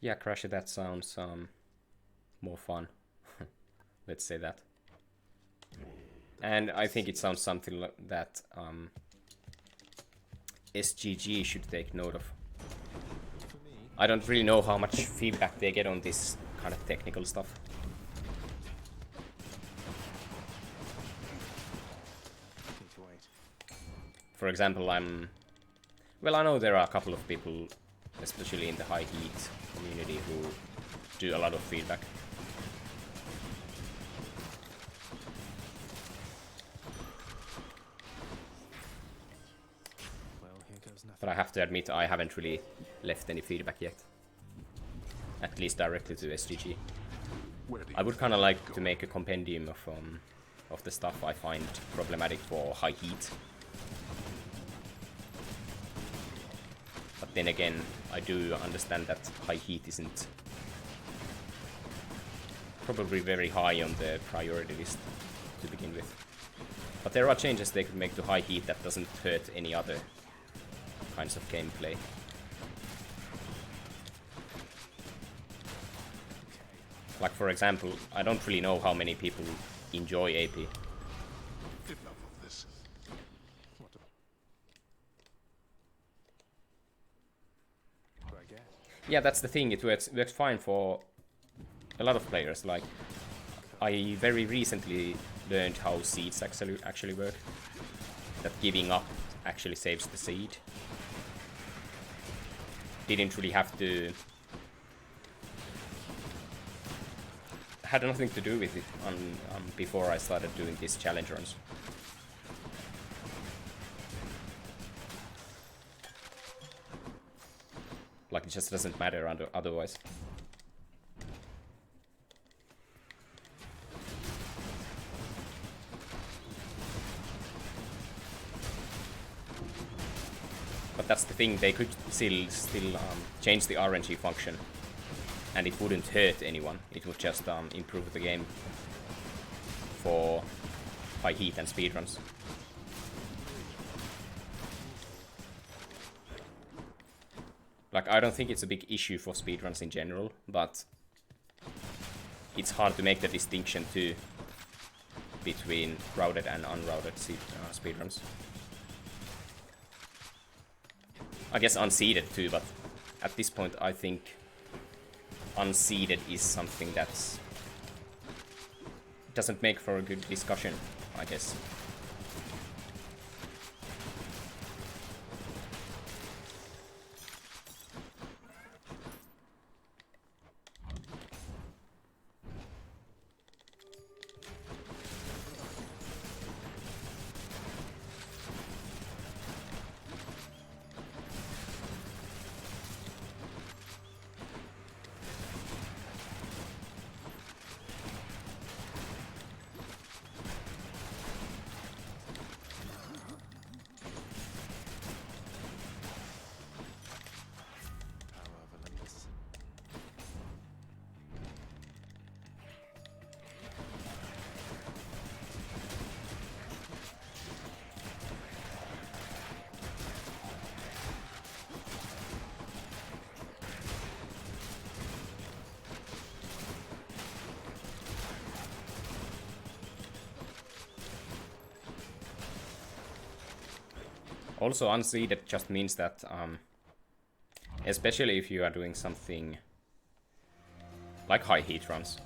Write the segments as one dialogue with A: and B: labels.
A: Yeah, Crashy, that sounds more fun. Let's say that. And I think it sounds something like that SGG should take note of. I don't really know how much feedback they get on this kind of technical stuff. For example, well, I know there are a couple of people, especially in the high heat community, who do a lot of feedback. But I have to admit, I haven't really left any feedback yet. At least directly to SGG. I would kind of like to make a compendium of the stuff I find problematic for high heat. But then again, I do understand that high heat isn't probably very high on the priority list to begin with. But there are changes they could make to high heat that doesn't hurt any other kinds of gameplay. Like, for example, I don't really know how many people enjoy AP. Yeah, that's the thing, it works fine for a lot of players. Like, I very recently learned how seeds actually work. That giving up actually saves the seed. Didn't really have to... Had nothing to do with it before I started doing these challenge runs. Like, it just doesn't matter otherwise. But that's the thing, they could still change the RNG function, and it wouldn't hurt anyone. It would just improve the game for high heat and speedruns. Like, I don't think it's a big issue for speedruns in general, but it's hard to make the distinction too between routed and unrouted speedruns. I guess unseeded too, but at this point I think unseeded is something that doesn't make for a good discussion, I guess. Also, unseeded just means that, especially if you are doing something like high heat runs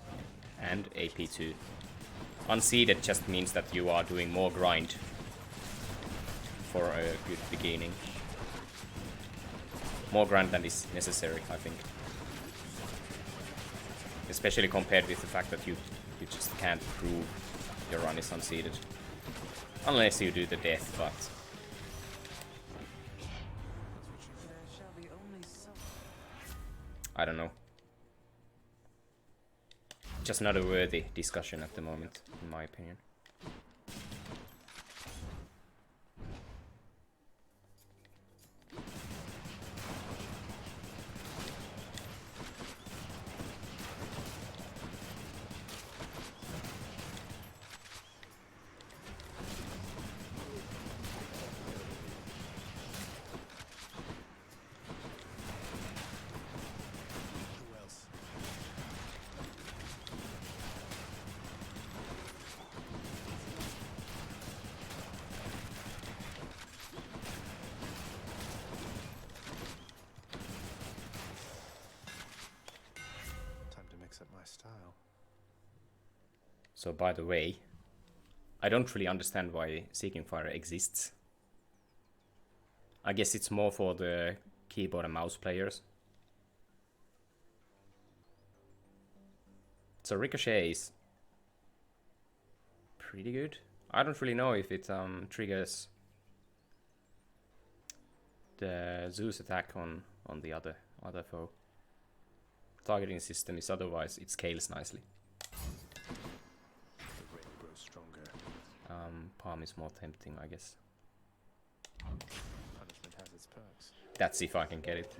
A: and AP2, unseeded just means that you are doing more grind for a good beginning. More grind than is necessary, I think. Especially compared with the fact that you just can't prove your run is unseeded. Unless you do the death, but... I don't know. Just not a worthy discussion at the moment, in my opinion. So by the way, I don't really understand why Seeking Fire exists. I guess it's more for the keyboard and mouse players. So Ricochet is pretty good. I don't really know if it triggers the Zeus attack on the other foe. Targeting system is otherwise, it scales nicely. Palm is more tempting, I guess.
B: Punishment has its perks.
A: That's if I can get it.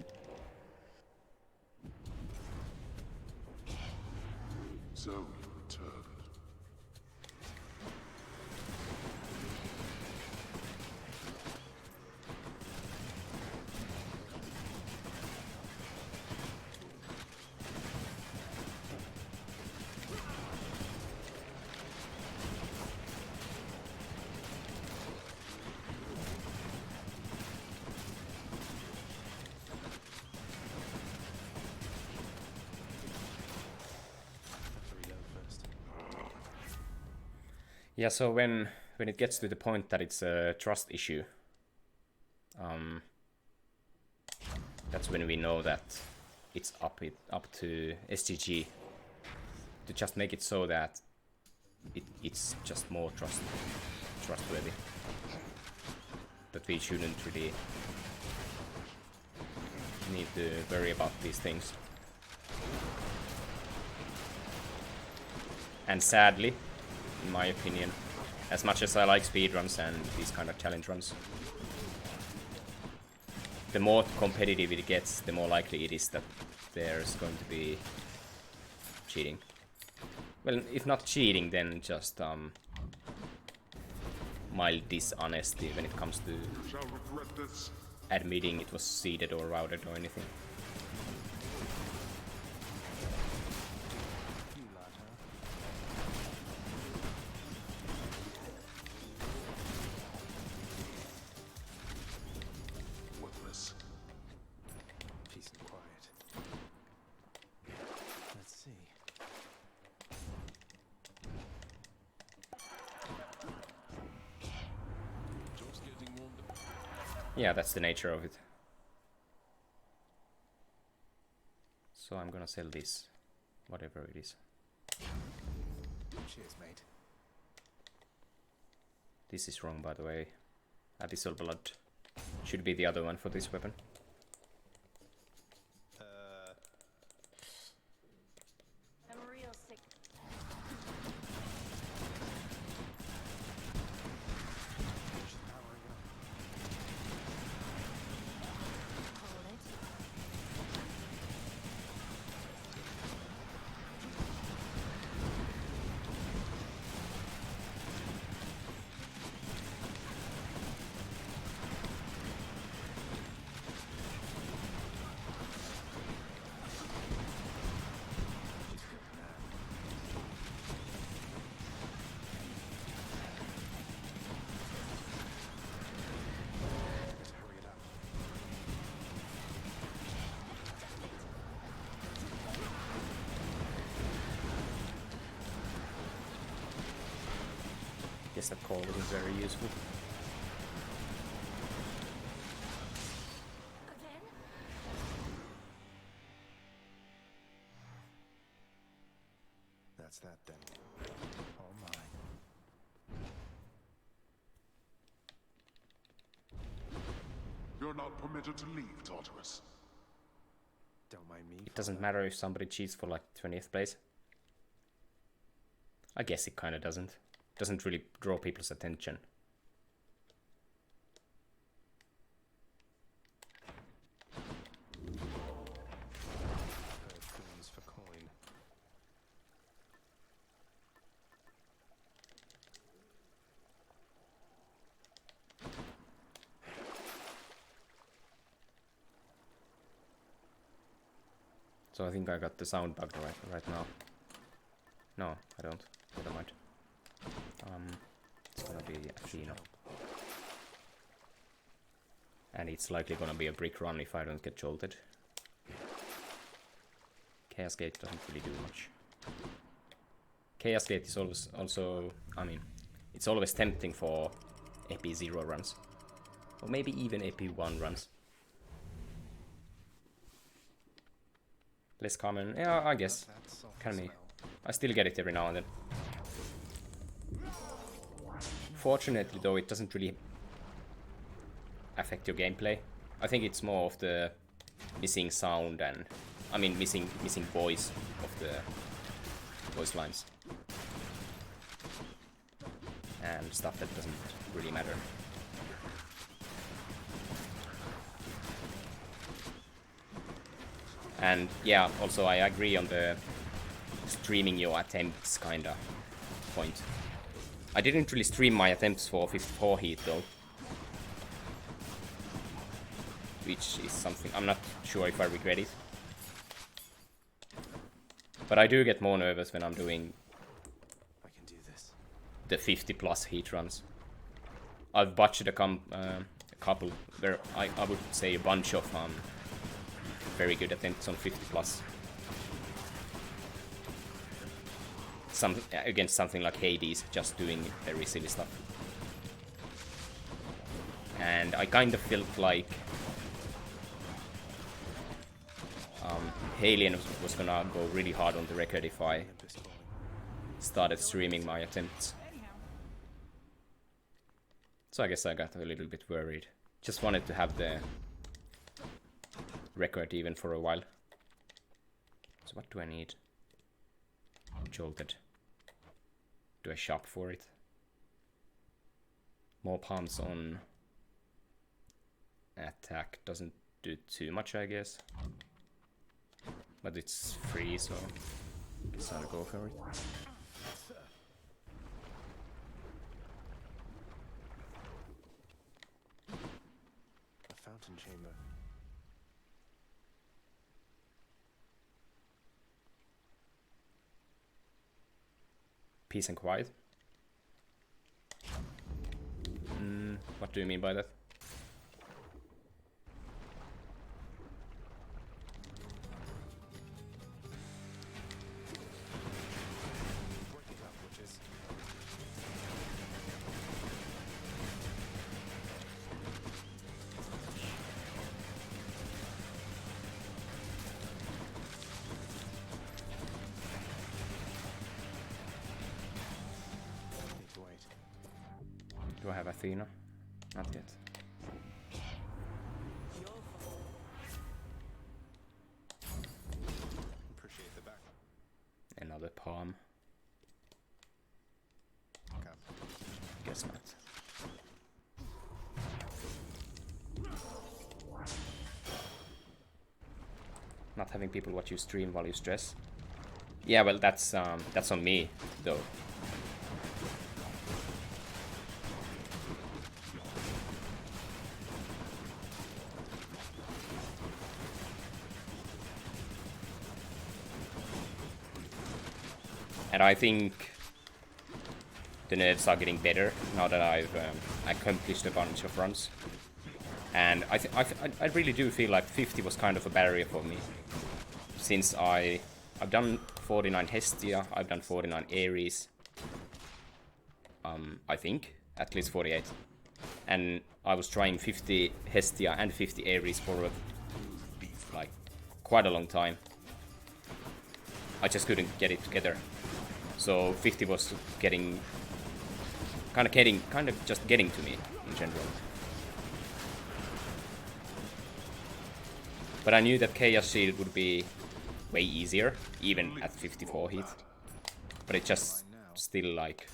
C: So returned.
A: Yeah, so when it gets to the point that it's a trust issue, that's when we know that it's up to SGG to just make it so that it's just more trustworthy. That we shouldn't really need to worry about these things. And sadly, in my opinion, as much as I like speedruns and these kind of challenge runs, the more competitive it gets, the more likely it is that there's going to be cheating. Well, if not cheating, then just mild dishonesty when it comes to admitting it was seeded or routed or anything. Yeah, that's the nature of it. So I'm gonna sell this, whatever it is.
B: Cheers, mate.
A: This is wrong, by the way. Abyssal Blood should be the other one for this weapon.
D: I'm real sick. Hold it.
A: Guess that call was very useful.
D: Again?
B: That's that then. All mine.
C: You're not permitted to leave, Tartarus.
B: Don't mind me.
A: It doesn't matter if somebody cheats for like 20th place. I guess it kinda doesn't. Doesn't really draw people's attention.
B: Coins for coin.
A: So I think I got the sound bugged right now. No, I don't. Never mind. It's gonna be Athena. And it's likely gonna be a brick run if I don't get jolted. Chaos Gate doesn't really do much. Chaos Gate is always also, I mean, it's always tempting for EP0 runs. Or maybe even EP1 runs. Less common, yeah, I guess. Can be. I still get it every now and then. Fortunately though, it doesn't really affect your gameplay. I think it's more of the missing sound and, I mean, missing voice of the voice lines. And stuff that doesn't really matter. And yeah, also I agree on the streaming your attempts kinda point. I didn't really stream my attempts for 54 heat though. Which is something, I'm not sure if I regret it. But I do get more nervous when I'm doing
B: I can do this.
A: the 50 plus heat runs. I've botched a couple, where I would say a bunch of very good attempts on 50 plus. Against something like Hades, just doing very silly stuff. And I kind of felt like Alien was gonna go really hard on the record if I started streaming my attempts. So I guess I got a little bit worried. Just wanted to have the record even for a while. So what do I need? Jolted. Do I shop for it? More palms on attack doesn't do too much, I guess. But it's free, so I guess I'll go for it.
B: A fountain chamber.
A: Peace and quiet. What do you mean by that?
B: Working up, which is need to wait.
A: Do I have Athena? Not yet.
B: Appreciate the back.
A: Another palm.
B: Come.
A: Guess not. Not having people watch you stream while you stress. Yeah, well, that's on me though. And I think the nerves are getting better now that I've accomplished a bunch of runs. And I really do feel like 50 was kind of a barrier for me. Since I've done 49 Hestia, I've done 49 Ares. I think, at least 48. And I was trying 50 Hestia and 50 Ares for like quite a long time. I just couldn't get it together. So 50 was getting just getting to me in general. But I knew that Chaos Shield would be way easier, even at 54 heat. But it just still like,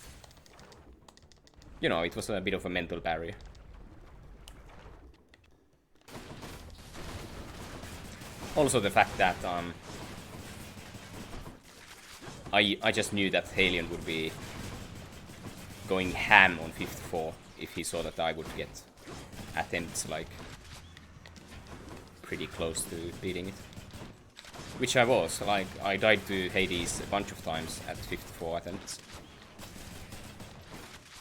A: you know, it was a bit of a mental barrier. Also the fact that I just knew that Halion would be going ham on 54 if he saw that I would get attempts like pretty close to beating it. Which I was, like I died to Hades a bunch of times at 54 attempts.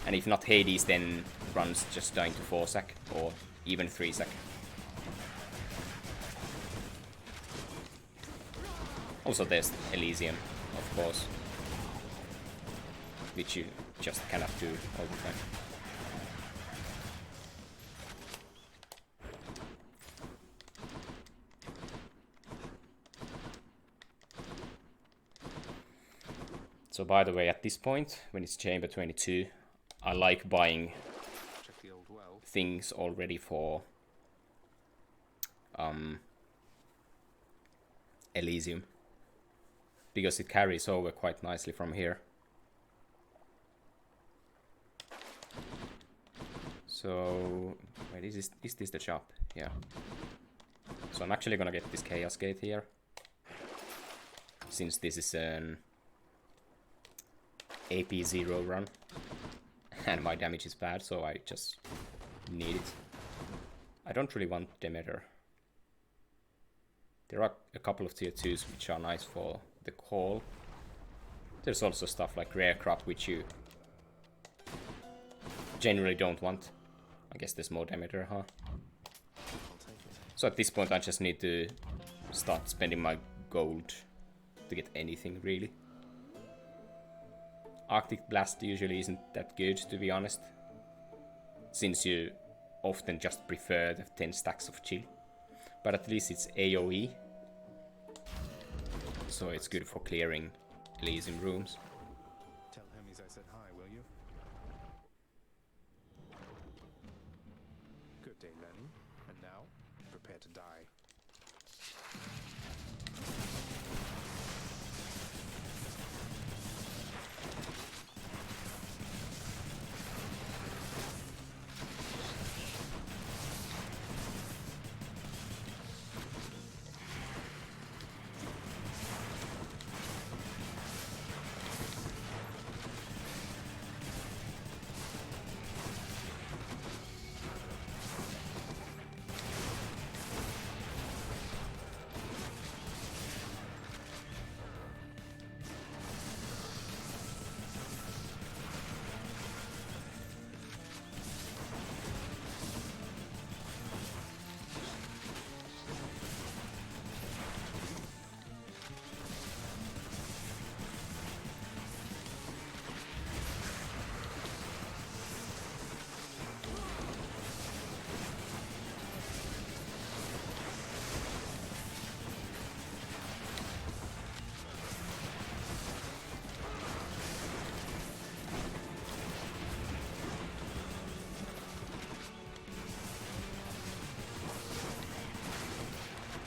A: And if not Hades, then runs just dying to 4 sack or even 3 sack. Also there's Elysium, of course. which you just cannot do all the time. So by the way, at this point, when it's chamber 22, I like buying
B: Check the old well.
A: things already for Elysium, because it carries over quite nicely from here. So wait, is this the shop? Yeah. So I'm actually gonna get this Chaos Gate here, since this is an AP0 run and my damage is bad, so I just need it. I don't really want Demeter. There are a couple of tier 2s which are nice for the call. There's also stuff like Rare Crop which you generally don't want. I guess there's more Demeter, huh?
B: I'll take it.
A: So at this point I just need to start spending my gold to get anything really. Arctic Blast usually isn't that good, to be honest, since you often just prefer the 10 stacks of chill. But at least it's AoE, so it's good for clearing Elysium rooms.
B: Tell Hermes I said hi, will you? Good day, Lenny. And now, prepare to die.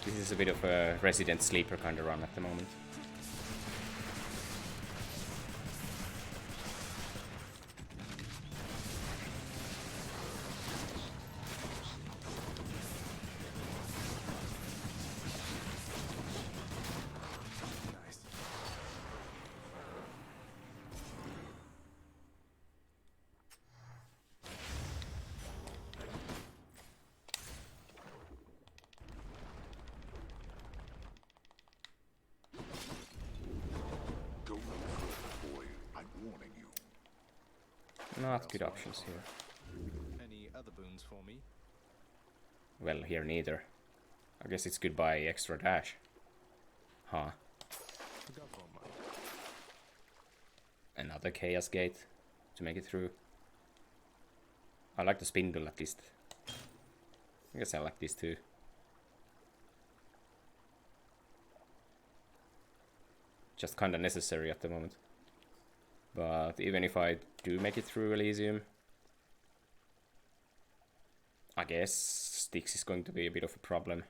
A: This is a bit of a resident sleeper kind of run at the moment.
B: Nice.
C: Go no further, boy. I'm warning you.
A: Not good options here.
B: Any other boons for me?
A: Well, here neither. I guess it's goodbye extra dash. Huh.
B: Go for mine.
A: Another Chaos Gate to make it through. I like the Spindle at least. I guess I like this too. Just kinda necessary at the moment. But even if I do make it through Elysium, I guess Styx is going to be a bit of a problem.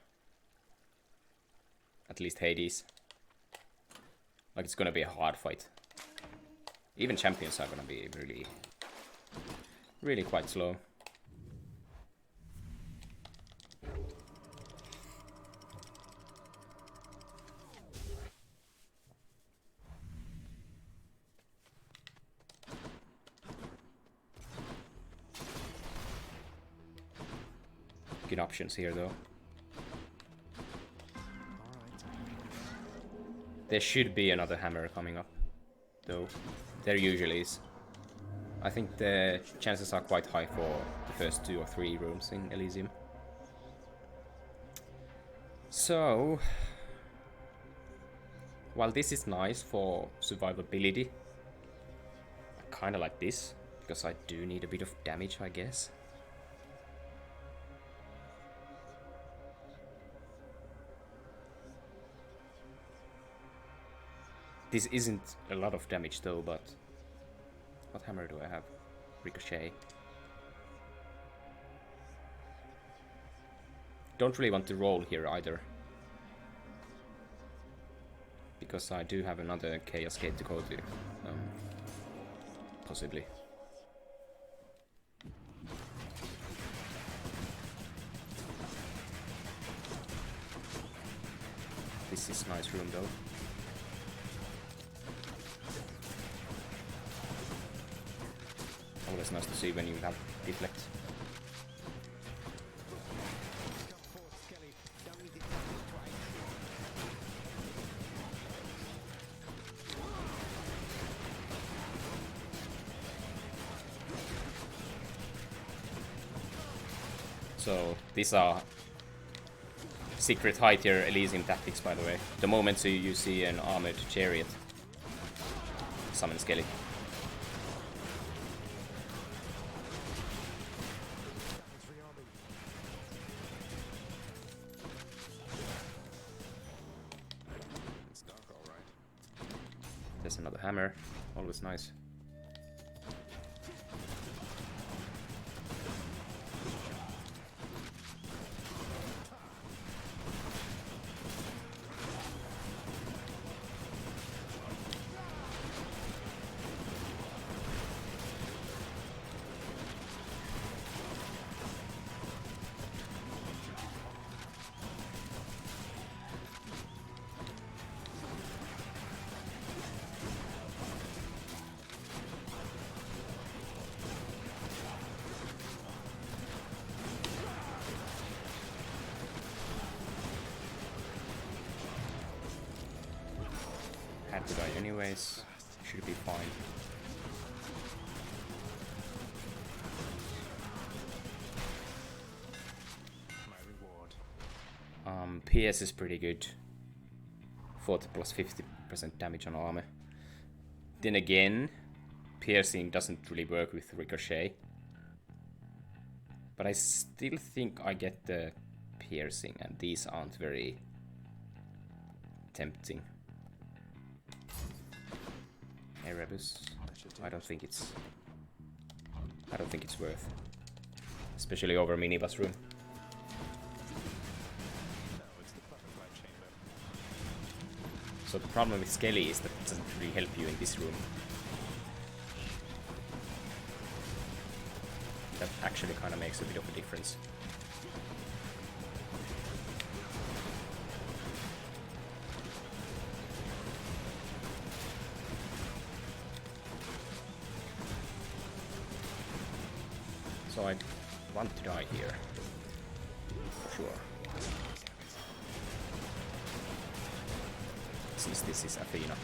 A: At least Hades. Like, it's gonna be a hard fight. Even champions are gonna be really quite slow. Good options here though.
B: Alright.
A: There should be another hammer coming up, though. There usually is. I think the chances are quite high for the first 2 or 3 rooms in Elysium. So, while this is nice for survivability, I kinda like this, because I do need a bit of damage, I guess. This isn't a lot of damage though, but... What hammer do I have? Ricochet. Don't really want to roll here either. Because I do have another Chaos Gate to go to. Possibly. This is a nice room though. Always nice to see when you have deflect. So these are secret high tier Elysium tactics, by the way. The moment you see an armored chariot, summon Skelly. There's another hammer, always nice. Had to die anyways, should be fine.
B: My reward.
A: PS is pretty good. 40 plus 50% damage on armor. Then again, piercing doesn't really work with ricochet. But I still think I get the piercing, and these aren't very tempting. Erebus. I don't think it's worth. Especially over minibus room.
B: No, it's the butterfly chamber.
A: So the problem with Skelly is that it doesn't really help you in this room. That actually kind of makes a bit of a difference. So I want to die here, for sure. Since this is Athena.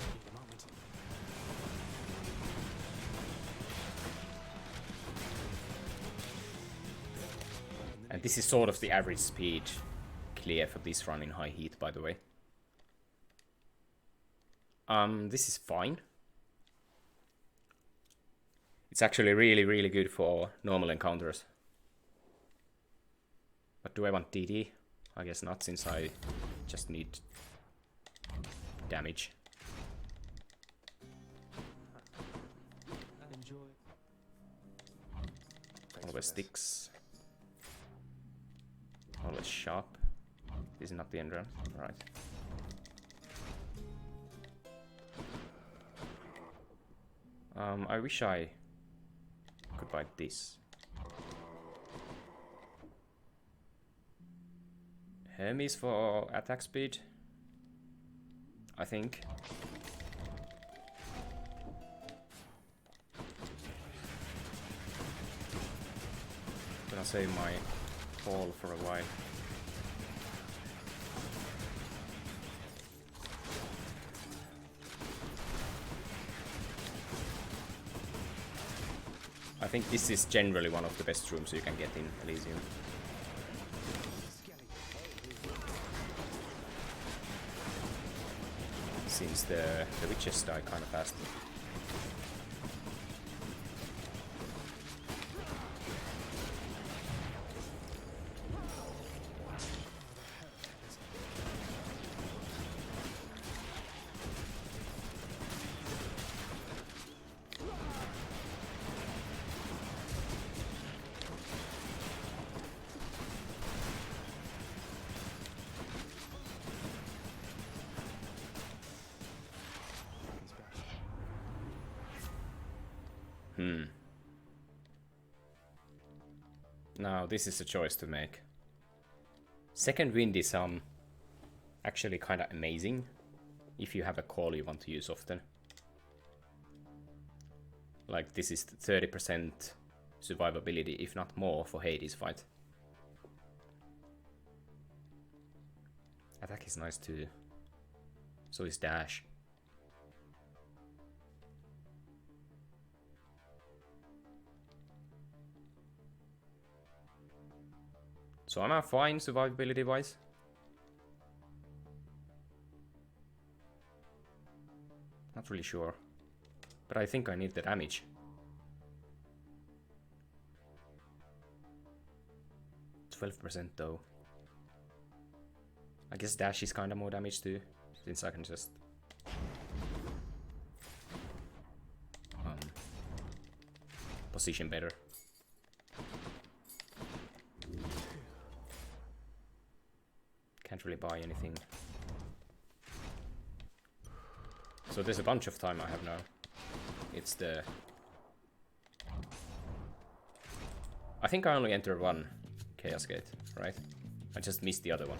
A: And this is sort of the average speed clear for this run in high heat, by the way. This is fine. It's actually really good for normal encounters. But do I want DD? I guess not, since I just need damage.
B: Enjoy.
A: Always Styx. Always sharp. This is not the entrance, right? I wish I could buy this. Hermes for attack speed, I think. Gonna save my ball for a while. I think this is generally one of the best rooms you can get in Elysium. Since the witches die kind of fast. Now this is a choice to make. Second wind is actually kind of amazing if you have a call you want to use often. Like this is 30% survivability, if not more, for Hades fight. Attack is nice too. So is dash. So I'm fine survivability wise. Not really sure. But I think I need the damage. %12 though. I guess dash is kinda more damage too, since I can just position better. Can't really buy anything. So there's a bunch of time I have now. It's the... I think I only enter one Chaos Gate, right? I just missed the other one.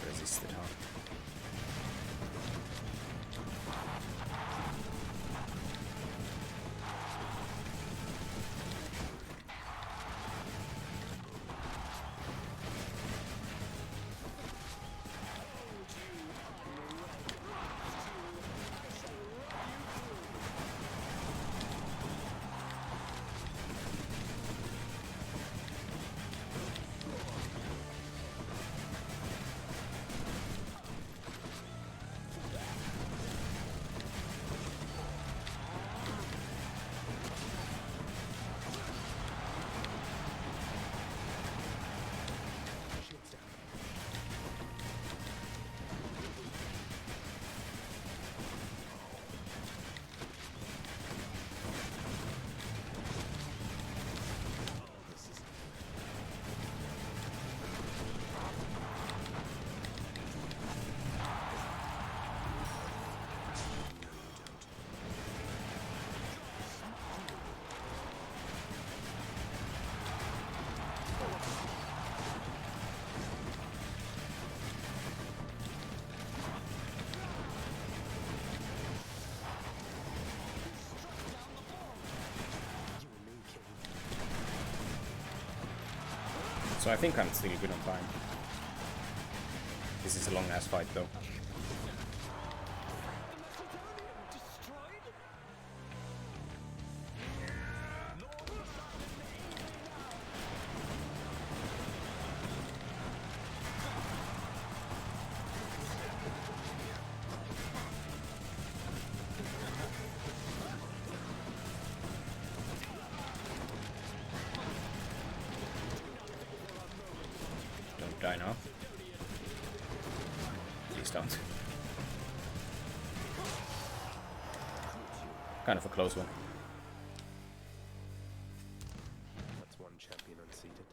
A: Resisted, huh? So I think I'm still good on time. This is a long ass fight though. Die now. Please don't. Kind of a close one.
B: That's one champion unseated.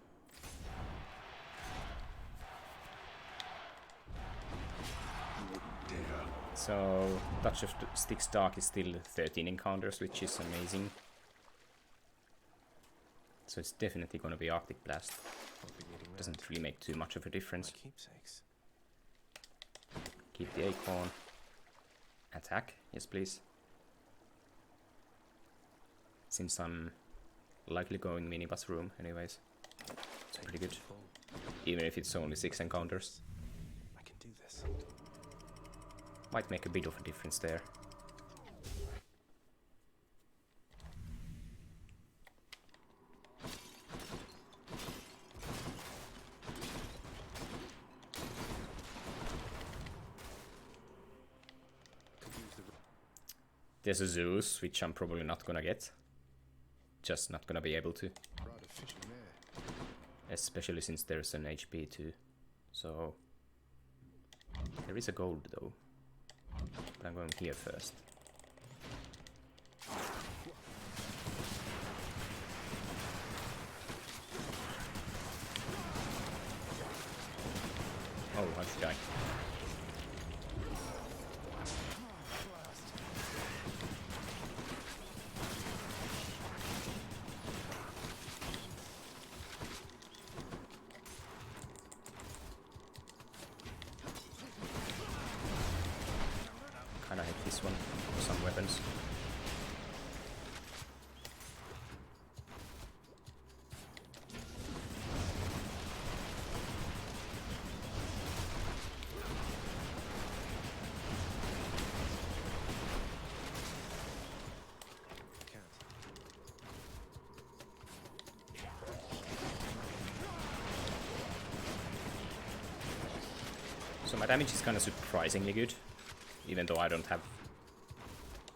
A: So, Touch of Styx Dark is still 13 encounters, which is amazing. So it's definitely gonna be Arctic Blast. Doesn't really make too much of a difference.
B: Keepsakes.
A: Keep the acorn. Attack, yes please. Since I'm likely going minibus room anyways. It's pretty good. Even if it's only 6 encounters.
B: I can do this.
A: Might make a bit of a difference there. There's a Zeus, which I'm probably not gonna get. Just not gonna be able to.
B: Rather fishing there.
A: Especially since there's an HP too. So... There is a gold though. But I'm going here first. Oh, how'd you die? Kinda hit this one with some weapons.
B: Can't.
A: So my damage is kinda surprisingly good. Even though I don't have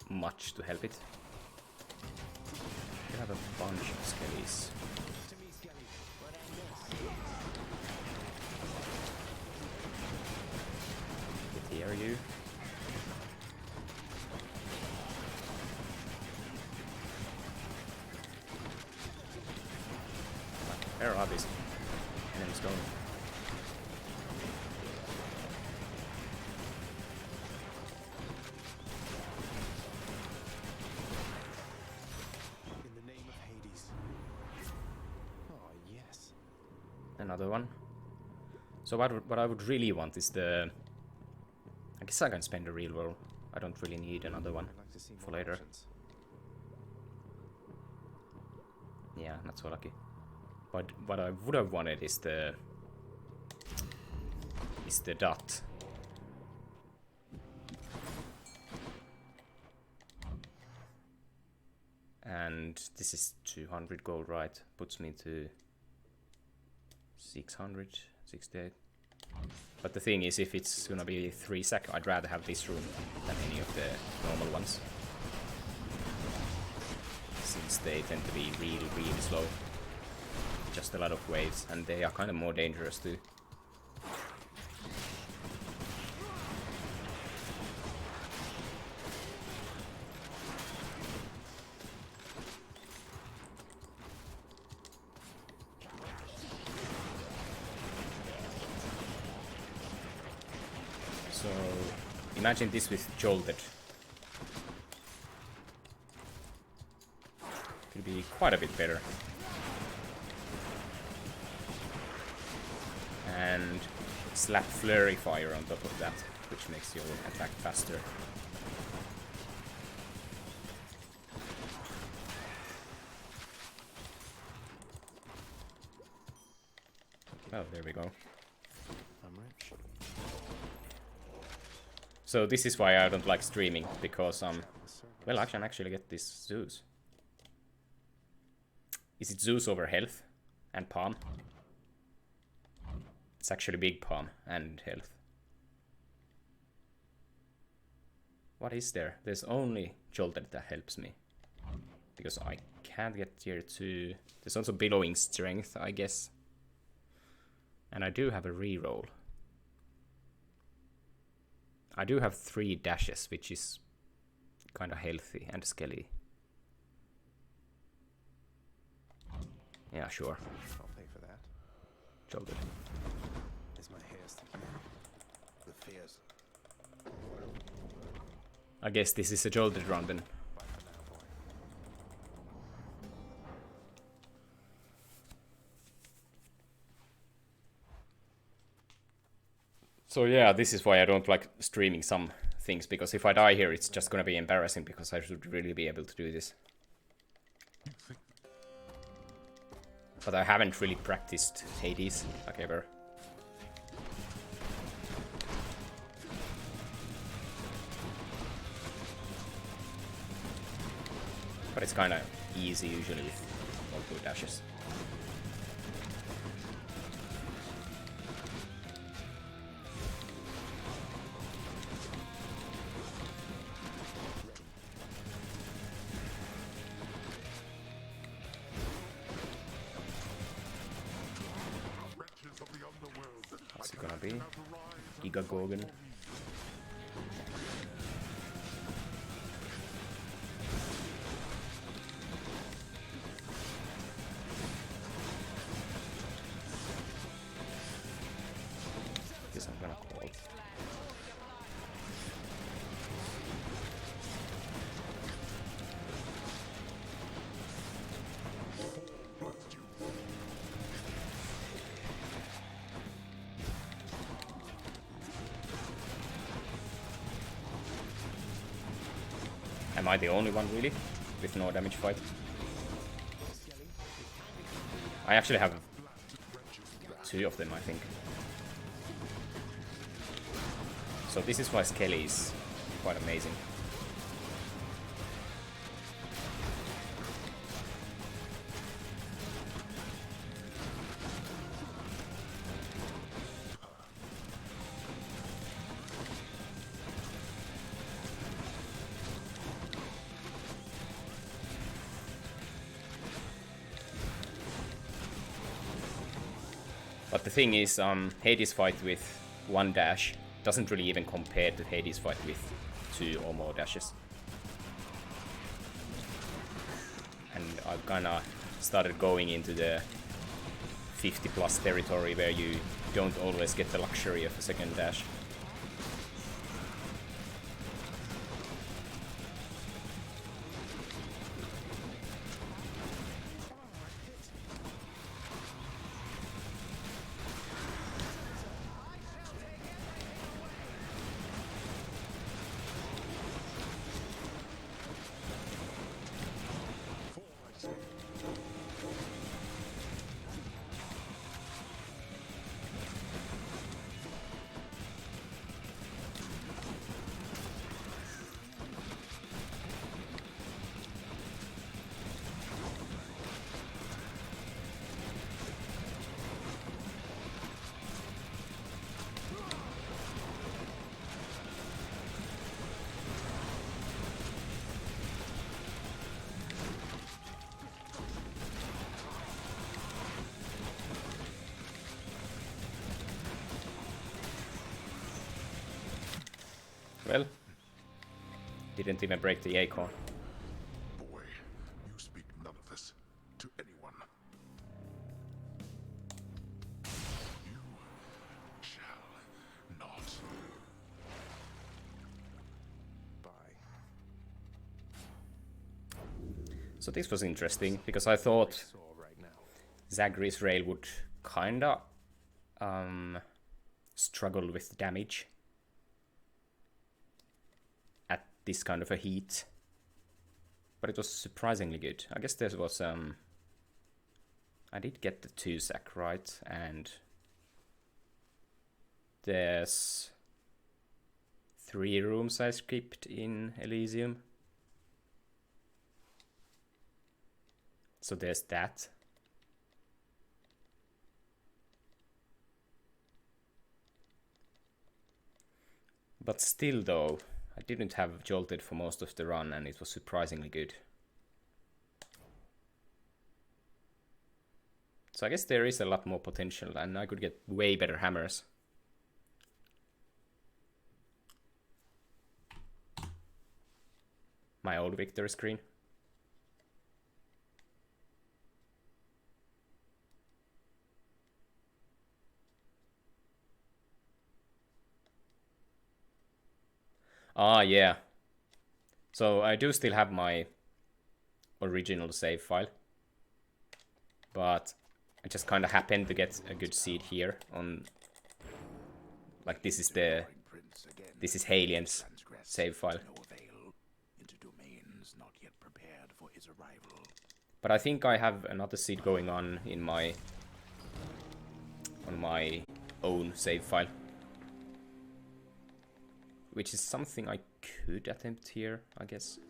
A: much to help it. I have a bunch of skellies.
B: To me, Skelly. What I miss.
A: Get here, you. Where are these enemies going?
B: In the name of Hades. Oh, yes.
A: Another one. So what I would really want is the... I guess I can spend a real roll. I don't really need another one
B: I'd like to see
A: for
B: more
A: later.
B: options.
A: Yeah, not so lucky. But what I would have wanted is the dot. And this is 200 gold, right? Puts me to 668. But the thing is, if it's gonna be 3 sec, I'd rather have this room than any of the normal ones. Since they tend to be really, really slow. Just a lot of waves, and they are kind of more dangerous too. So imagine this with jolted. Could be quite a bit better. And slap flurry fire on top of that, which makes your attack faster. Oh, there we go.
B: I'm rich.
A: So this is why I don't like streaming, because well, I can actually get this Zeus. Is it Zeus over health and palm? It's actually big palm and health. What is there? There's only jolted that helps me. Because I can't get tier 2. There's also billowing strength, I guess. And I do have a reroll. I do have 3 dashes, which is kind of healthy and skelly. Yeah, sure.
B: I'll pay for that.
A: Jolted.
B: Is my hair sticking out?
C: The fears.
A: I guess this is a jolted run then.
B: Bye for now, boy.
A: So yeah, this is why I don't like streaming some things, because if I die here, it's just gonna be embarrassing, because I should really be able to do this. But I haven't really practiced Hades, like ever. But it's kinda easy usually with multiple dashes. Maybe. Giga Gorgon. Guess I'm gonna call it. Am I the only one, really? With no damage fight? I actually have 2 of them, I think. So this is why Skelly is quite amazing. But the thing is, Hades fight with 1 dash doesn't really even compare to Hades fight with 2 or more dashes. And I've kinda started going into the 50+ territory where you don't always get the luxury of a second dash. Well, didn't even break the acorn.
C: Boy, you speak none of this to anyone. You shall not.
B: Bye.
A: So this was interesting, because I thought
B: Sore right now.
A: Zagreus Rail would kinda struggle with damage at this kind of a heat. But it was surprisingly good. I guess there was I did get the 2 sack right, and there's 3 rooms I skipped in Elysium. So there's that. But still though, I didn't have jolted for most of the run, and it was surprisingly good. So I guess there is a lot more potential, and I could get way better hammers. My old victory screen. Ah, yeah. So I do still have my original save file, but I just kind of happened to get a good seed here on, like, this is Halien's save file.
C: No avail into domains not yet prepared for his arrival.
A: But I think I have another seed going on in my own save file, which is something I could attempt here, I guess.